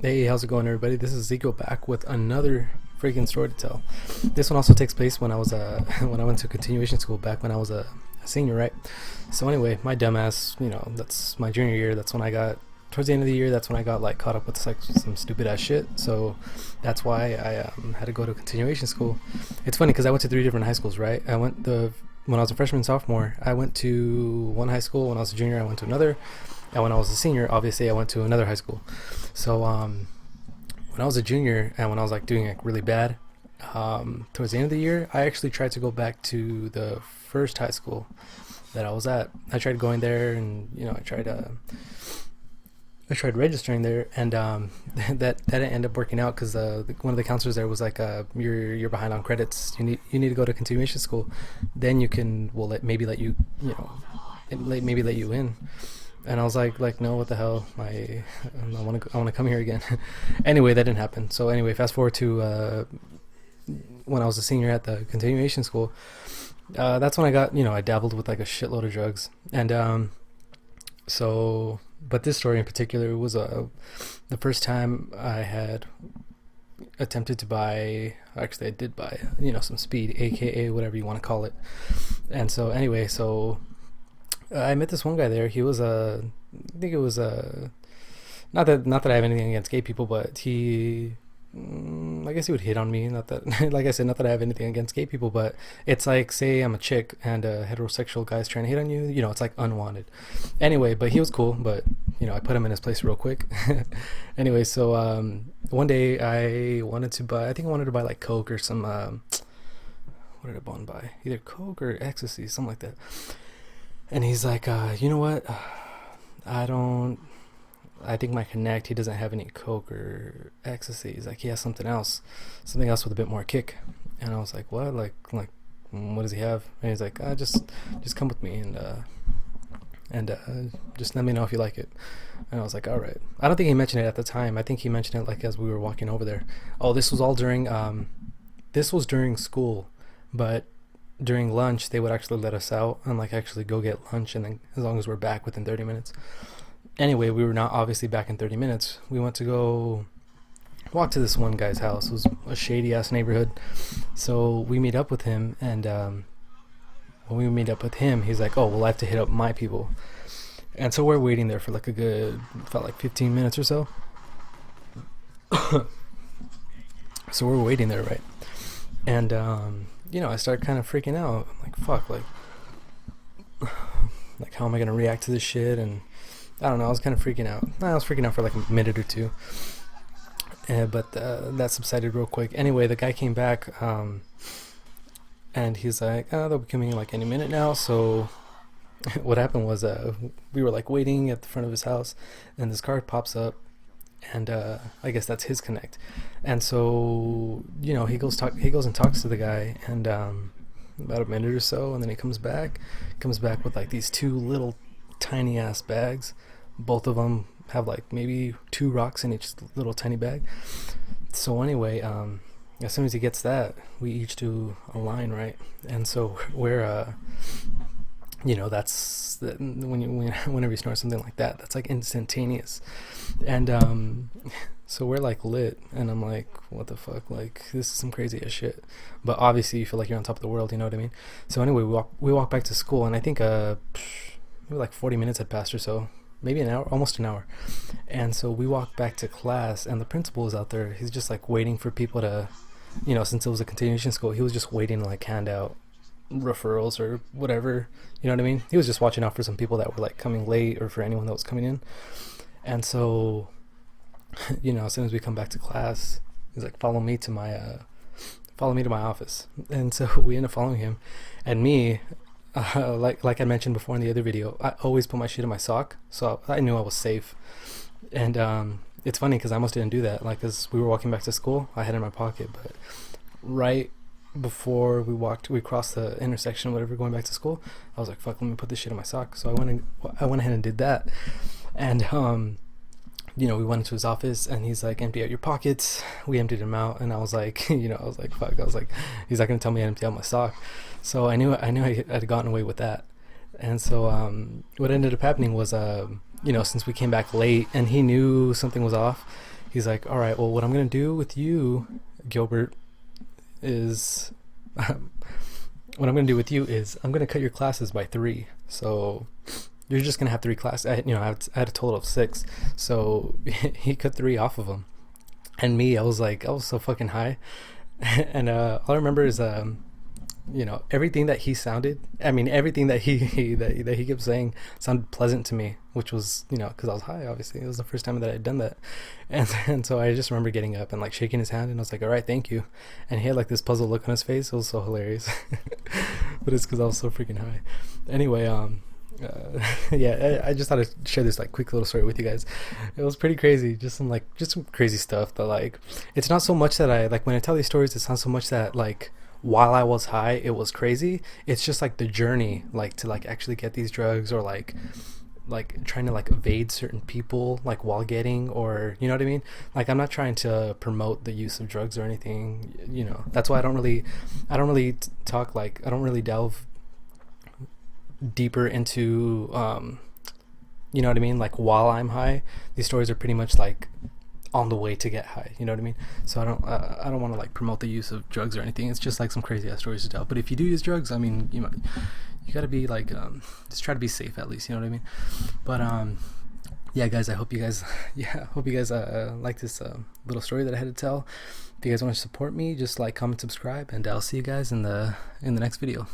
Hey, how's it going, everybody? This is Ezekiel back with another freaking story to tell. This one also takes place when I was when I went to continuation school back when I was a senior, right? So anyway, my dumbass, that's my junior year. That's when I got towards the end of the year. That's when I got like caught up with like some stupid ass shit. So that's why I had to go to continuation school. It's funny because I went to three different high schools, right? I went the When I was a freshman and sophomore, I went to one high school. When I was a junior, I went to another, and when I was a senior, obviously I went to another high school. So when I was a junior and when I was like doing like really bad, towards the end of the year, I actually tried to go back to the first high school that I was at. I tried going there, and I tried registering there, and that didn't end up working out because one of the counselors there was like, "You're behind on credits. You need to go to continuation school. Then you can maybe let you maybe let you in." And I was like no, what the hell? I want to come here again. Anyway, that didn't happen. So anyway, fast forward to when I was a senior at the continuation school. That's when I dabbled with like a shitload of drugs, and so. But this story in particular was the first time I had attempted to buy. Actually, I did buy some speed, aka whatever you want to call it. And so anyway, I met this one guy there. He was I think it was not that I have anything against gay people, but I guess he would hit on me. Not that, like I said, not that I have anything against gay people, but it's like, say I'm a chick and a heterosexual guy's trying to hit on you. It's like unwanted. Anyway, but he was cool. But I put him in his place real quick. Anyway, so one day I think I wanted to buy like Coke or some. What did I want to buy? Either Coke or ecstasy, something like that. And he's like, you know what? I think my connect, he doesn't have any Coke or ecstasy. He's like, he has something else with a bit more kick. And I was like, what? Like, what does he have? And he's like, just come with me and just let me know if you like it. And I was like, all right. I don't think he mentioned it at the time. I think he mentioned it like as we were walking over there. Oh, this was all during school, but during lunch they would actually let us out and like actually go get lunch, and then as long as we're back within 30 minutes. Anyway, we were not obviously back in 30 minutes. We went to go walk to this one guy's house. It was a shady ass neighborhood. So we meet up with him, and when we meet up with him, he's like, oh, well, I have to hit up my people. And so we're waiting there for like felt like 15 minutes or so. So we're waiting there, right? And I started kind of freaking out. I'm like, fuck, like how am I gonna react to this shit? And I don't know, I was kind of freaking out. I was freaking out for like a minute or two, but that subsided real quick. Anyway, the guy came back, and he's like, oh, they'll be coming in like any minute now. So what happened was we were like waiting at the front of his house, and this car pops up, and I guess that's his connect. And so he goes and talks to the guy, and about a minute or so, and then he comes back with like these two little tiny ass bags. Both of them have like maybe 2 rocks in each little tiny bag. So anyway, as soon as he gets that, we each do a line, right? And so we're whenever you snort something like that, that's like instantaneous. And so we're like lit, and I'm like, what the fuck, like this is some crazy ass shit. But obviously you feel like you're on top of the world, you know what I mean? So anyway, we walk back to school, and I think maybe like 40 minutes had passed or so, maybe an hour, almost an hour. And so we walk back to class, and the principal is out there. He's just like waiting for people to, since it was a continuation school, he was just waiting to like hand out referrals or whatever, you know what I mean? He was just watching out for some people that were like coming late, or for anyone that was coming in. And so as soon as we come back to class, he's like, follow me to my office. And so we end up following him, and me, like I mentioned before in the other video, I always put my shit in my sock, so I knew I was safe. And it's funny because I almost didn't do that. Like, as we were walking back to school, I had it in my pocket, but right before we crossed the intersection, whatever, going back to school, I was like, fuck, let me put this shit in my sock. So I went ahead and did that. And we went into his office, and he's like, empty out your pockets. We emptied them out, and I was like, fuck. I was like, he's not gonna tell me to empty out my sock. So I knew I had gotten away with that. And so what ended up happening was, since we came back late and he knew something was off, He's like, all right, well, what I'm gonna do with you, Gilbert, is what I'm gonna do with you is I'm gonna cut your classes by 3. So you're just gonna have 3 classes. I had a total of 6. So he cut 3 off of them. And me, I was so fucking high. And all I remember is everything that he sounded. I mean, everything that that he kept saying sounded pleasant to me, which was because I was high. Obviously, it was the first time that I had done that, and so I just remember getting up and like shaking his hand, and I was like, "All right, thank you." And he had like this puzzled look on his face. It was so hilarious, but it's because I was so freaking high. Anyway, yeah, I just thought I'd share this like quick little story with you guys. It was pretty crazy, just some crazy stuff that like, it's not so much that I like when I tell these stories, it's not so much that like while I was high it was crazy. It's just like the journey, like to like actually get these drugs, or like trying to like evade certain people like while getting, or you know what I mean. Like I'm not trying to promote the use of drugs or anything, that's why I don't really talk, like I don't really delve deeper into you know what I mean, like while I'm high. These stories are pretty much like on the way to get high, you know what I mean. So I don't want to like promote the use of drugs or anything. It's just like some crazy ass stories to tell. But if you do use drugs, I mean, you gotta be like just try to be safe at least, you know what I mean. But yeah guys, I hope you guys like this little story that I had to tell. If you guys want to support me, just like, comment, subscribe, and I'll see you guys in the next video.